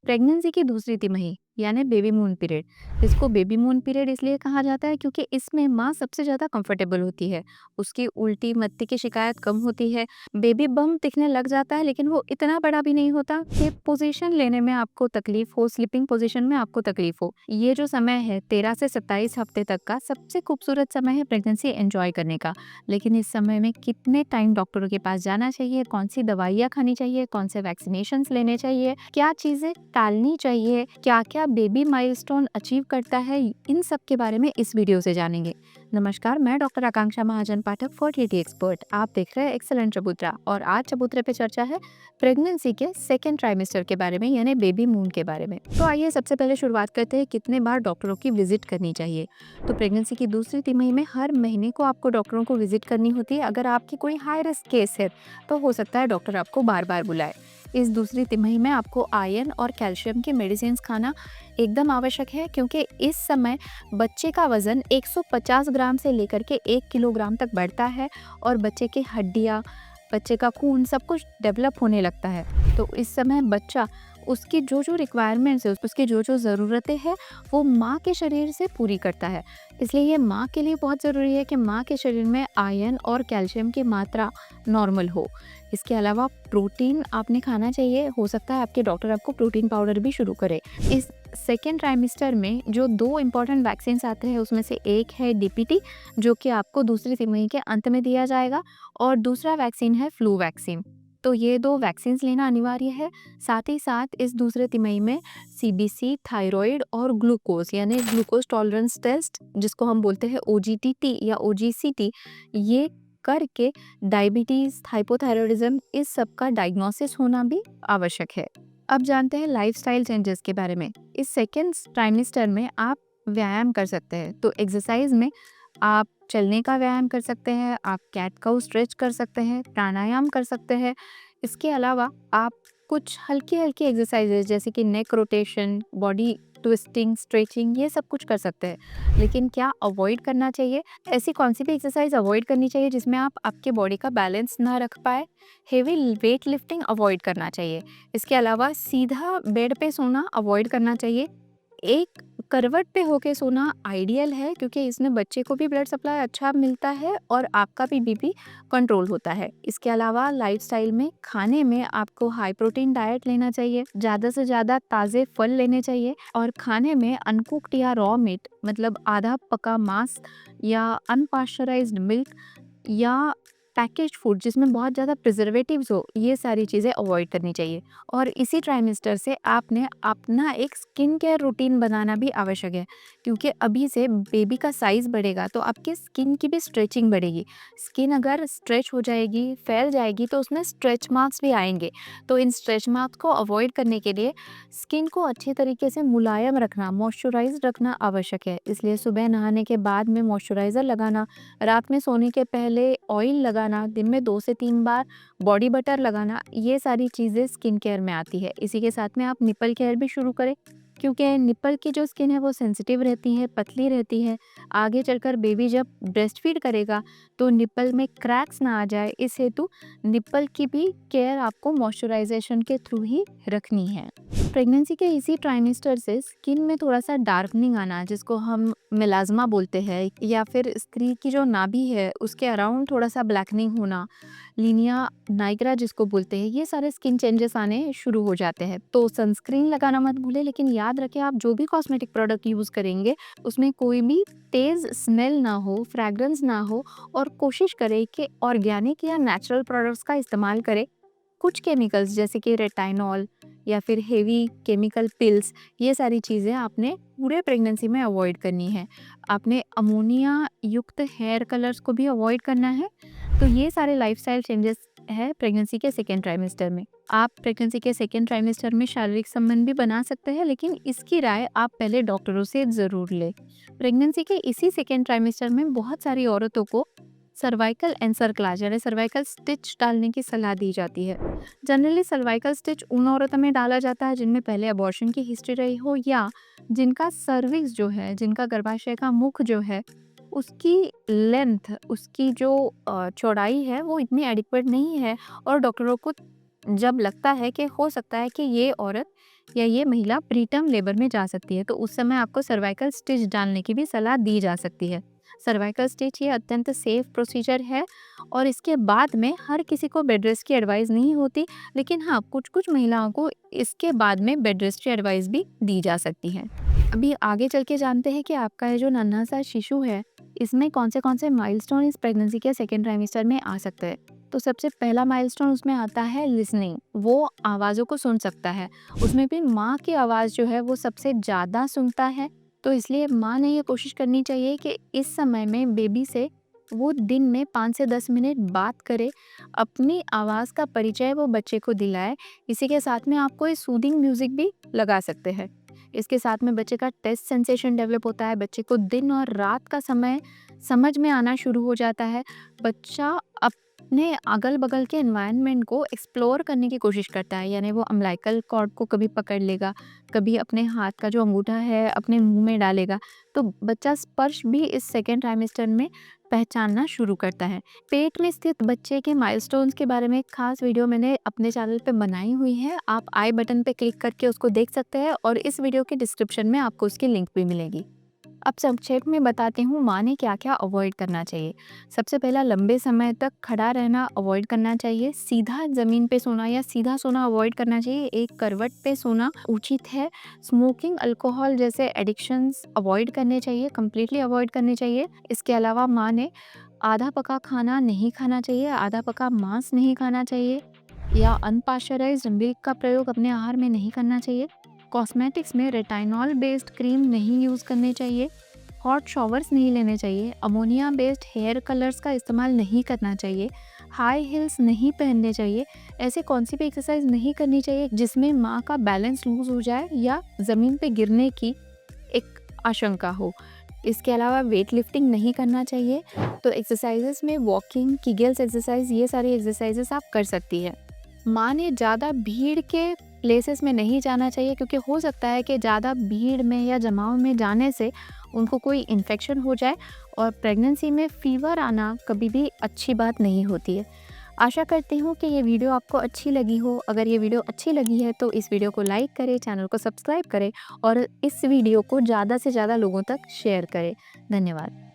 Pregnancy की दूसरी तिमाही यानी बेबी मून पीरियड, इसको बेबी मून पीरियड इसलिए कहा जाता है क्योंकि इसमें माँ सबसे ज़्यादा कंफर्टेबल होती है। उसकी उल्टी मत्ती की शिकायत कम होती है। बेबी बम दिखने लग जाता है लेकिन वो इतना बड़ा भी नहीं होता कि पोजीशन लेने में आपको तकलीफ हो, स्लीपिंग पोजीशन में आपको तकलीफ हो। ये जो समय है 13 से 27 हफ्ते तक का सबसे खूबसूरत समय है प्रेगनेंसी एंजॉय करने का। लेकिन इस समय में कितने टाइम डॉक्टरों के पास जाना चाहिए, कौन सी दवाइयाँ खानी चाहिए, कौन से वैक्सीनेशन लेने चाहिए, क्या चीज़ें टालनी चाहिए, क्या क्या बेबी माइलस्टोन अचीव करता है, इन सब के बारे में इस वीडियो से जानेंगे। नमस्कार, मैं डॉक्टर आकांक्षा महाजन पाठक, फर्टिलिटी एक्सपर्ट। आप देख रहे हैं एक्सेलेंट चबूतरा और आज चबूतरे पे चर्चा है प्रेगनेंसी के सेकेंड ट्राइमेस्टर के बारे में यानी बेबी मून के बारे में। तो आइए सबसे पहले शुरुआत करते हैं कितने बार डॉक्टरों की विजिट करनी चाहिए। तो प्रेगनेंसी की दूसरी तिमाही में हर महीने को आपको डॉक्टरों को विजिट करनी होती है। अगर आपकी कोई हाई रिस्क केस है तो हो सकता है डॉक्टर आपको बार बार बुलाए। इस दूसरी तिमाही में आपको आयरन और कैल्शियम की मेडिसिन खाना एकदम आवश्यक है क्योंकि इस समय बच्चे का वजन 150 ग्राम से लेकर के 1 किलोग्राम तक बढ़ता है और बच्चे की हड्डियाँ, बच्चे का खून सब कुछ डेवलप होने लगता है। तो इस समय बच्चा उसकी जो जो रिक्वायरमेंट्स है, उसकी जो जो ज़रूरतें हैं वो माँ के शरीर से पूरी करता है। इसलिए ये माँ के लिए बहुत ज़रूरी है कि माँ के शरीर में आयरन और कैल्शियम की मात्रा नॉर्मल हो। इसके अलावा प्रोटीन आपने खाना चाहिए। हो सकता है आपके डॉक्टर आपको प्रोटीन पाउडर भी शुरू करे। इस सेकेंड ट्राइमेस्टर में जो 2 इम्पॉर्टेंट वैक्सीन आते हैं उसमें से एक है डीपीटी, जो कि आपको दूसरी तिमाही के अंत में दिया जाएगा, और दूसरा वैक्सीन है फ्लू वैक्सीन। तो ये 2 वैक्सीन लेना अनिवार्य है। साथ ही साथ इस दूसरे तिमाही में सीबीसी, थायराइड और ग्लूकोज यानी ग्लूकोज टॉलरेंस टेस्ट, जिसको हम बोलते हैं ओजीटीटी या ओजीसीटी, ये करके डायबिटीज़, हाइपोथायरॉयडिज्म, इस सब का डायग्नोसिस होना भी आवश्यक है। अब जानते हैं लाइफस्टाइल चेंजेस के बारे में। इस सेकेंड ट्राइमेस्टर में आप व्यायाम कर सकते हैं। तो एक्सरसाइज में आप चलने का व्यायाम कर सकते हैं, आप कैट काउ स्ट्रेच कर सकते हैं, प्राणायाम कर सकते हैं। इसके अलावा आप कुछ हल्की-हल्की एक्सरसाइजेज जैसे कि neck rotation, body twisting, stretching, ये सब कुछ कर सकते हैं। लेकिन क्या अवॉइड करना चाहिए? ऐसी कौन सी भी एक्सरसाइज अवॉइड करनी चाहिए जिसमें आप आपके बॉडी का बैलेंस ना रख पाए? हेवी वेट लिफ्टिंग अवॉइड करना चाहिए। इसके अलावा सीधा बेड पे सोना अवॉइड करना चाहिए। एक करवट पे होके सोना आइडियल है क्योंकि इसमें बच्चे को भी ब्लड सप्लाई अच्छा मिलता है और आपका भी बीपी कंट्रोल होता है। इसके अलावा लाइफस्टाइल में खाने में आपको हाई प्रोटीन डाइट लेना चाहिए, ज़्यादा से ज़्यादा ताज़े फल लेने चाहिए और खाने में अनकुक्ड या रॉ मीट मतलब आधा पका मांस या अनपास्चराइज्ड मिल्क या पैकेज्ड फूड जिसमें बहुत ज़्यादा प्रिजर्वेटिव्स हो, ये सारी चीज़ें अवॉइड करनी चाहिए। और इसी ट्राइमेस्टर से आपने अपना एक स्किन केयर रूटीन बनाना भी आवश्यक है क्योंकि अभी से बेबी का साइज़ बढ़ेगा तो आपकी स्किन की भी स्ट्रेचिंग बढ़ेगी। स्किन अगर स्ट्रेच हो जाएगी, फैल जाएगी तो उसमें स्ट्रेच मार्क्स भी आएंगे। तो इन स्ट्रेच मार्क्स को अवॉइड करने के लिए स्किन को अच्छे तरीके से मुलायम रखना, मॉइस्चराइज रखना आवश्यक है। इसलिए सुबह नहाने के बाद में मॉइस्चराइज़र लगाना, रात में सोने के पहले ऑयल लगाना, दिन में 2 से 3 बार बॉडी बटर लगाना, ये सारी चीज़ें स्किन केयर में आती है। इसी के साथ में आप निपल केयर भी शुरू करें क्योंकि निपल की जो स्किन है वो सेंसिटिव रहती है, पतली रहती है। आगे चलकर बेबी जब ब्रेस्ट फीड करेगा तो निपल में क्रैक्स ना आ जाए, इस हेतु निपल की भी केयर आपको मॉइस्चराइजेशन के थ्रू ही रखनी है। प्रेगनेंसी के इसी ट्राइमेस्टर से स्किन में थोड़ा सा डार्कनिंग आना, जिसको हम मेलाज्मा बोलते हैं, या फिर स्त्री की जो नाभि है उसके अराउंड थोड़ा सा ब्लैकनिंग होना, लीनिया नाइग्रा जिसको बोलते हैं, ये सारे स्किन चेंजेस आने शुरू हो जाते हैं। तो सनस्क्रीन लगाना मत भूलें, लेकिन याद रखें आप जो भी कॉस्मेटिक प्रोडक्ट यूज़ करेंगे उसमें कोई भी तेज़ स्मेल ना हो, फ्रैग्रेंस ना हो, और कोशिश करें कि ऑर्गेनिक या नेचुरल प्रोडक्ट्स का इस्तेमाल करें। कुछ केमिकल्स जैसे कि रेटाइनॉल या फिर हेवी केमिकल पिल्स, ये सारी चीज़ें आपने पूरे प्रेगनेंसी में अवॉइड करनी है। आपने अमोनिया युक्त हेयर कलर्स को भी अवॉइड करना है। तो ये सारे लाइफस्टाइल चेंजेस है प्रेगनेंसी के सेकेंड ट्राइमेस्टर में। आप प्रेगनेंसी के सेकेंड ट्राइमेस्टर में शारीरिक संबंध भी बना सकते हैं, लेकिन इसकी राय आप पहले डॉक्टरों से ज़रूर लें। प्रेगनेंसी के इसी सेकेंड ट्राइमेस्टर में बहुत सारी औरतों को सर्वाइकल एनसरक्लाज यानी सर्वाइकल स्टिच डालने की सलाह दी जाती है। जनरली सर्वाइकल स्टिच उन औरतों में डाला जाता है जिनमें पहले अबॉर्शन की हिस्ट्री रही हो या जिनका सर्विक्स जो है, जिनका गर्भाशय का मुख जो है, उसकी लेंथ, उसकी जो चौड़ाई है वो इतनी एडिक्वेट नहीं है और डॉक्टरों को जब लगता है कि हो सकता है कि ये औरत या ये महिला प्रीटर्म लेबर में जा सकती है, तो उस समय आपको सर्वाइकल स्टिच डालने की भी सलाह दी जा सकती है। सर्वाइकल स्टिच ये अत्यंत सेफ प्रोसीजर है और इसके बाद में हर किसी को बेड रेस्ट की एडवाइस नहीं होती, लेकिन हाँ, कुछ-कुछ महिलाओं को इसके बाद में बेड रेस्ट की एडवाइस भी दी जा सकती है। अभी आगे चल के जानते हैं कि आपका ये जो नन्हा-सा शिशु है, इसमें कौन से माइलस्टोन इस प्रेगनेंसी के सेकंड ट्राइमेस्टर में आ सकते हैं। तो सबसे पहला माइलस्टोन उसमें आता है लिसनिंग, वो आवाज़ों को सुन सकता है। उसमें भी माँ की आवाज़ जो है वो सबसे ज़्यादा सुनता है, तो इसलिए माँ ने ये कोशिश करनी चाहिए कि इस समय में बेबी से वो दिन में 5 से 10 मिनट बात करे, अपनी आवाज़ का परिचय वो बच्चे को दिलाए। इसी के साथ में आप कोई सूदिंग म्यूज़िक भी लगा सकते हैं। इसके साथ में बच्चे का टेस्ट सेंसेशन डेवलप होता है, बच्चे को दिन और रात का समय समझ में आना शुरू हो जाता है। बच्चा अपने अगल-बगल के एनवायरनमेंट को एक्सप्लोर करने की कोशिश करता है, यानी वो अम्बिलिकल कॉर्ड को कभी पकड़ लेगा, कभी अपने हाथ का जो अंगूठा है अपने मुँह में डालेगा। तो बच्चा स्पर्श भी इस सेकंड ट्राइमेस्टर में पहचानना शुरू करता है। पेट में स्थित बच्चे के माइलस्टोन्स के बारे में एक खास वीडियो मैंने अपने चैनल पे बनाई हुई है। आप आई बटन पे क्लिक करके उसको देख सकते हैं और इस वीडियो के डिस्क्रिप्शन में आपको उसकी लिंक भी मिलेगी। अब संक्षेप में बताती हूँ माँ ने क्या-क्या अवॉइड करना चाहिए। सबसे पहला, लंबे समय तक खड़ा रहना अवॉइड करना चाहिए। सीधा ज़मीन पे सोना या सीधा सोना अवॉइड करना चाहिए। एक करवट पे सोना उचित है। स्मोकिंग, अल्कोहल जैसे एडिक्शंस अवॉइड करने चाहिए, कंप्लीटली अवॉइड करने चाहिए। इसके अलावा माँ ने आधा पका खाना नहीं खाना चाहिए, आधा पका मांस नहीं खाना चाहिए या अनपास्चराइज्ड मिल्क का प्रयोग अपने आहार में नहीं करना चाहिए। कॉस्मेटिक्स में रेटाइनॉल बेस्ड क्रीम नहीं यूज़ करने चाहिए। हॉट शॉवर्स नहीं लेने चाहिए। अमोनिया बेस्ड हेयर कलर्स का इस्तेमाल नहीं करना चाहिए। हाई हील्स नहीं पहनने चाहिए। ऐसे कौन सी भी एक्सरसाइज नहीं करनी चाहिए जिसमें माँ का बैलेंस लूज हो जाए या ज़मीन पे गिरने की एक आशंका हो। इसके अलावा वेट लिफ्टिंग नहीं करना चाहिए। तो एक्सरसाइजेस में वॉकिंग, कीगल्स एक्सरसाइज, ये सारी एक्सरसाइजेस आप कर सकती है। माँ ने ज़्यादा भीड़ के प्लेसेस में नहीं जाना चाहिए, क्योंकि हो सकता है कि ज़्यादा भीड़ में या जमाव में जाने से उनको कोई इन्फेक्शन हो जाए और प्रेगनेंसी में फ़ीवर आना कभी भी अच्छी बात नहीं होती है। आशा करती हूँ कि ये वीडियो आपको अच्छी लगी हो। अगर ये वीडियो अच्छी लगी है तो इस वीडियो को लाइक करें, चैनल को सब्सक्राइब करें और इस वीडियो को ज़्यादा से ज़्यादा लोगों तक शेयर करें। धन्यवाद।